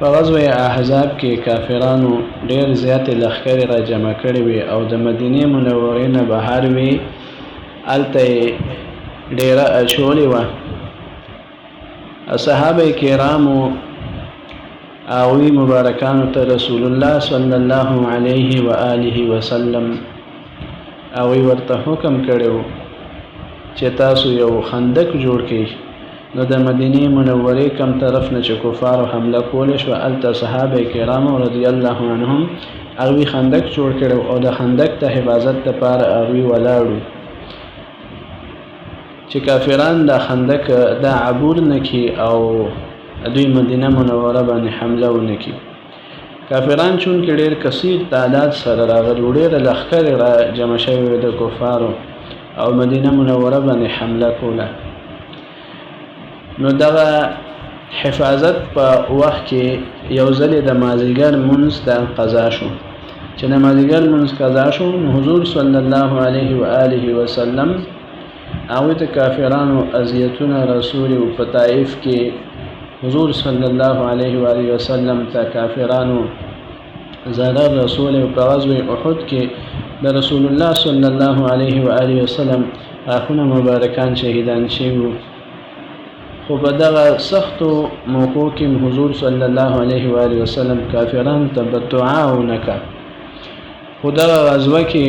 په غزوه احزاب کې کافرانو ډېر زیاتې لښکرې را جمع کړې وې او د مدینې منورې نه بهر وې، هلته یې ډېره اچولې وه. صحابه کرامو هغوی مبارکانو ته رسول الله صلی الله علیه و آله وسلم هغوی ورته حکم کړی و چې تاسو یو خندق جوړ کړئ. نو د مدینې منورې کم طرف نه چې کفارو حمله کولی شوه، هلته صحابه کرامو رضی الله عنهم هغوی خندق جوړ کړی او د خندق د حفاظت دپاره هغوی ولاړو چې کافران د خندق دا عبور نه کړي او دوی مدینه منوره باندې حمله ونه کړي. کافران چونکې ډېر کثیر تعداد سره راغلي وو، ډېره لښکرې را جمع شوې وې د کفارو او مدینه منوره باندې حمله کوله. نو دغه حفاظت په وخت کې یو ځل د مازدیګر لمونځ قضا شو. چې د مازدیګر لمونځ قضا شو نو حضور صلی الله علیه و آله وسلم هغوی ته کافرانو اذیتونه رسولي وو. په طایف کې حضور صلی الله علیه و آله وسلم ته کافرانو ضرر رسولی وو. په غزوه احد کې د رسول الله صلی الله علیه و آله وسلم غاښونه مبارکان شهیدان شوي وو. خو په دغه سختو موقعو کې حضور صلی الله علیه و آله وسلم کافرانو ته بددعا ونه کړه. خو دغه غزوه کې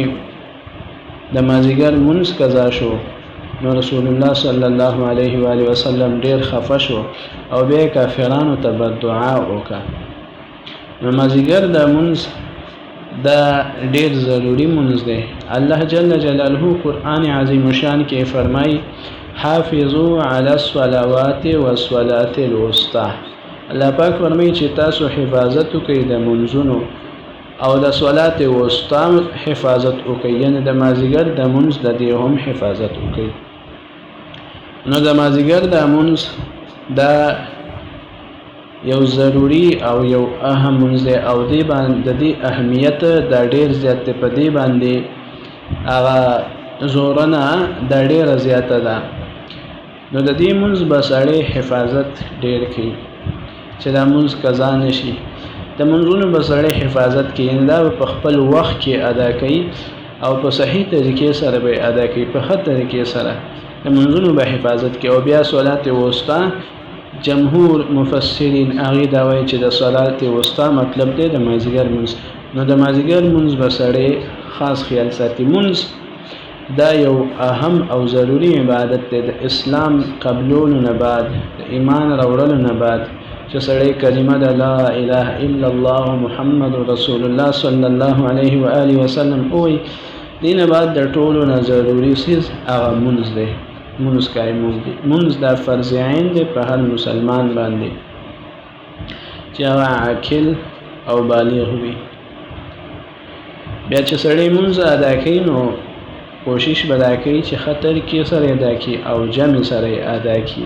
د مازدیګر لمونځ قضا شو نو رسول الله صلی الله علیه و آله وسلم ډېر خفه شو او بیا کافرانو ته بددعا وکړه. نو مازدیګر د لمونځ دا ډېر ضروري لمونځ دی. الله جل جلاله قرآن عظیم شان کې فرمایي حافظوا علی الصلوات والصلاة الوسطى. الله پاک فرمایي چې تاسو حفاظت وکړئ د لمونځونو او د صلات وسطا حفاظت وکړئ، یعنې د مازدیګر د لمونځ د دې هم حفاظت وکړئ. نو د مازدیګر د لمونځ دا یو ضروري او یو اهم لمونځ دی او دې باندې د دې اهمیت دا ډېر زیات دی. په دې باندې هغه زورنه دا ډېره زیاته ده. نو د دې لمونځ به سړی حفاظت ډېر کوي چې دا لمونځ قضا نه شي. د لمونځونو به سړی حفاظت کوي، یعنې دا به په خپل وخت کې ادا کوي او په صحیح طریقې سره به ادا کوي، په ښه طریقې سره د لمونځونو به حفاظت کوي. او بیا صلات وسطا جمهور مفسرین هغوی دا وایي چې د صلات وسطا مطلب دی د مازدیګر لمونځ. نو د مازدیګر لمونځ به سړی خاص خیال ساتي. لمونځ دا یو اهم او ضروري عبادت دی. د اسلام قبلولو نه بعد، د ایمان راوړلو نه بعد چې سړی کلمه د لا اله الا الله محمد رسول الله صلی الله علیه و آله وسلم وایي، دې نه بعد د ټولو نه ضروري څیز هغه لمونځ دی. لمونځ قایمول دی. لمونځ دا فرض عین دی په هر مسلمان باندې چې هغه عاقل او بالغ وي. بیا چې سړی لمونځ ادا کوي نو کوشش به دا کوي چې ښه طریقې سره ادا کړي او جمع سره ادا کړي.